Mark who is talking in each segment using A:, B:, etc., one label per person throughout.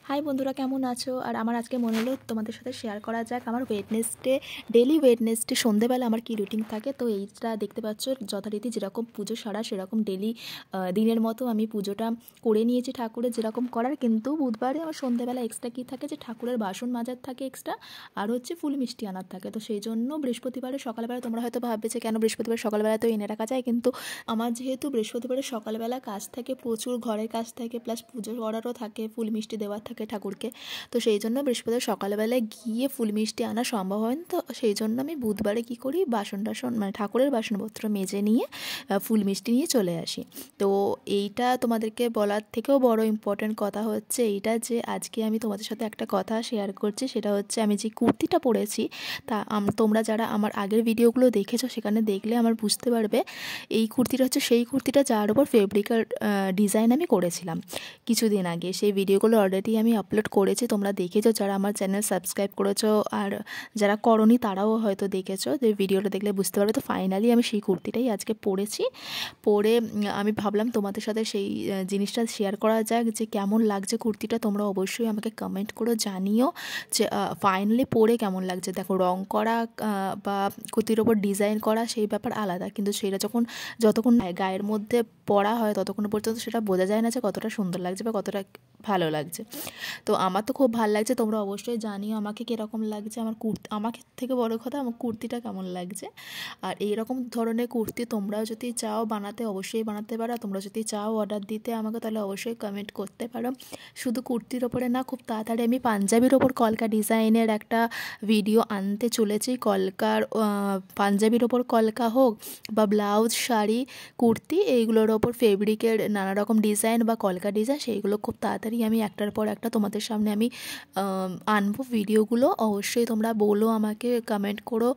A: High বন্ধুরা, কেমন আছো? আর আমার আজকে মনে হলো তোমাদের সাথে শেয়ার করা যাক আমার ডেলি ওয়েডনেসডে সন্ধ্যেবেলা আমার কি রুটিন থাকে। তো এইটা দেখতে পাচ্ছ, যথারীতি যেরকম পুজো সারা সেরকম ডেলি দিনের মতো আমি পুজোটা করে নিয়েছি ঠাকুরের যেরকম করার। কিন্তু বুধবারে আমার সন্ধ্যেবেলা এক্সট্রা কী থাকে, যে ঠাকুরের বাসন মাজার থাকে এক্সট্রা, আর হচ্ছে ফুল মিষ্টি আনার থাকে। তো সেই জন্য বৃহস্পতিবারে সকালবেলা তোমরা হয়তো ভাববে যে কেন বৃহস্পতিবার সকালবেলা তো এনে রাখা যায়, কিন্তু আমার যেহেতু বৃহস্পতিবারে সকালবেলা কাজ থাকে, প্রচুর ঘরের কাজ থাকে, প্লাস পুজো করারও থাকে, ফুল মিষ্টি দেওয়ার থাকে ঠাকুরকে। তো সেই জন্য বৃহস্পতিবার সকালবেলায় গিয়ে ফুল মিষ্টি আনা সম্ভব হয় না। তো সেই জন্য আমি বুধবারে কী করি, বাসন টাসন মানে ঠাকুরের বাসনপত্র মেজে নিয়ে ফুল মিষ্টি নিয়ে চলে আসি। তো এইটা তোমাদেরকে বলার থেকেও বড় ইম্পর্ট্যান্ট কথা হচ্ছে এইটা, যে আজকে আমি তোমাদের সাথে একটা কথা শেয়ার করছি। সেটা হচ্ছে আমি যে কুর্তিটা পরেছি, তা তোমরা যারা আমার আগের ভিডিওগুলো দেখেছো সেখানে দেখলে আমার বুঝতে পারবে এই কুর্তিটা হচ্ছে সেই কুর্তিটা যার উপর ফেব্রিকের ডিজাইন আমি করেছিলাম কিছুদিন আগে। সেই ভিডিওগুলো অলরেডি আমি আপলোড করেছি, তোমরা দেখেছো যারা আমার চ্যানেল সাবস্ক্রাইব করেছো, আর যারা করনি তারাও হয়তো দেখেছো, যে ভিডিওটা দেখলে বুঝতে পারবে। তো ফাইনালি আমি সেই কুর্তিটাই আজকে পরেছি। পরে আমি ভাবলাম তোমাদের সাথে সেই জিনিসটা শেয়ার করা যাক, যে কেমন লাগছে কুর্তিটা। তোমরা অবশ্যই আমাকে কমেন্ট করে জানিও যে ফাইনালি পরে কেমন লাগছে। দেখো, রং করা বা কুর্তির ওপর ডিজাইন করা সেই ব্যাপার আলাদা, কিন্তু সেটা যতক্ষণ গায়ের মধ্যে পরা হয় ততক্ষণ পর্যন্ত সেটা বোঝা যায় না যে কতটা সুন্দর লাগছে বা কতটা ভালো লাগছে। তো আমার তো খুব ভালো লাগছে, তোমরা অবশ্যই জানিও আমাকে কীরকম লাগছে। আমাকে থেকে বড় কথা আমার কুর্তিটা কেমন লাগছে। আর এইরকম ধরনের কুর্তি তোমরাও যদি চাও বানাতে, অবশ্যই বানাতে পারো। তোমরা যদি চাও অর্ডার দিতে আমাকে, তাহলে অবশ্যই কমেন্ট করতে পারো। শুধু কুর্তির ওপরে না, খুব তাড়াতাড়ি আমি পাঞ্জাবির ওপর কলকা ডিজাইনের একটা ভিডিও আনতে চলেছি। কলকার পাঞ্জাবির ওপর কলকা হোক বা ব্লাউজ, শাড়ি, কুর্তি, এইগুলোর ওপর ফেব্রিকের নানা রকম ডিজাইন বা কলকা ডিজাইন, সেইগুলো খুব তাড়াতাড়ি আমি একটার পর একটা তোমাদের সামনে আমি আনবো ভিডিওগুলো। অবশ্যই তোমরা বলো আমাকে, কমেন্ট করো।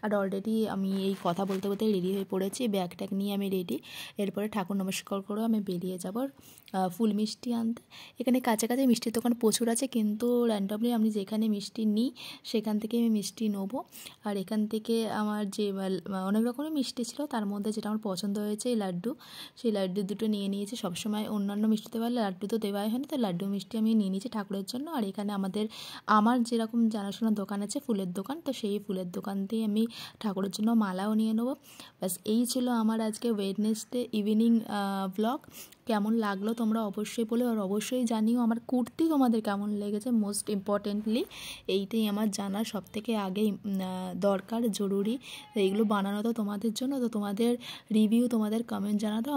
A: আর অলরেডি আমি এই কথা বলতে বলতে রেডি হয়ে পড়েছি, ব্যাগ ট্যাগ নিয়ে আমি রেডি। এরপরে ঠাকুর নমস্কার করে আমি বেরিয়ে যাব ফুল মিষ্টি আনতে। এখানে কাছাকাছি মিষ্টির দোকান প্রচুর আছে, কিন্তু র্যান্ডমলি আমি যেখানে মিষ্টি নিই সেখান থেকে আমি মিষ্টি নেবো। আর এখান থেকে আমার যে অনেক রকমের মিষ্টি ছিল, তার মধ্যে যেটা আমার পছন্দ হয়েছে এই লাড্ডু, সেই লাড্ডু দুটো নিয়ে নিয়েছি। সবসময় অন্যান্য মিষ্টিতে পারলে লাড্ডু তো দেওয়াই হয় না, তো লাড্ডু মিষ্টি আমি নিয়ে নিয়েছি ঠাকুরের জন্য। আর এখানে আমার যেরকম জানাশোনা দোকান আছে, ফুলের দোকান, তো সেই ফুলের দোকান দিয়ে আমি ঠাকুরের জন্য মালাও নিয়ে নেবো। ব্যাস, এই ছিল আমার আজকে ওয়েডনেসডে ইভিনিং ব্লগ। কেমন লাগলো তোমরা অবশ্যই বলো, আর অবশ্যই জানিও আমার কুর্তি তোমাদের কেমন লেগেছে। মোস্ট ইম্পর্টেন্টলি এইটাই আমার জানার সবথেকে আগে দরকার, জরুরি। এইগুলো বানানো তো তোমাদের জন্য, তো তোমাদের রিভিউ, তোমাদের কমেন্ট জানাতেও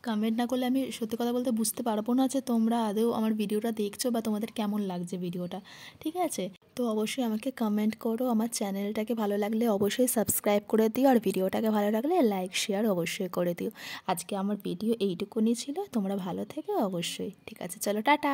A: কমেন্ট না করলে আমি সত্যি কথা বলতে বুঝতে পারবো না যে তোমরা আদৌ আমার ভিডিওটা দেখছো বা তোমাদের কেমন লাগছে ভিডিওটা। ঠিক আছে? তো অবশ্যই আমাকে কমেন্ট করো। আমার চ্যানেলটাকে ভালো লাগলে অবশ্যই সাবস্ক্রাইব করে দিও, আর ভিডিওটাকে ভালো লাগলে লাইক শেয়ার অবশ্যই করে দিও। আজকে আমার ভিডিও এইটুকুনি ছিল। তোমরা ভালো থেকো অবশ্যই। ঠিক আছে, চলো টাটা।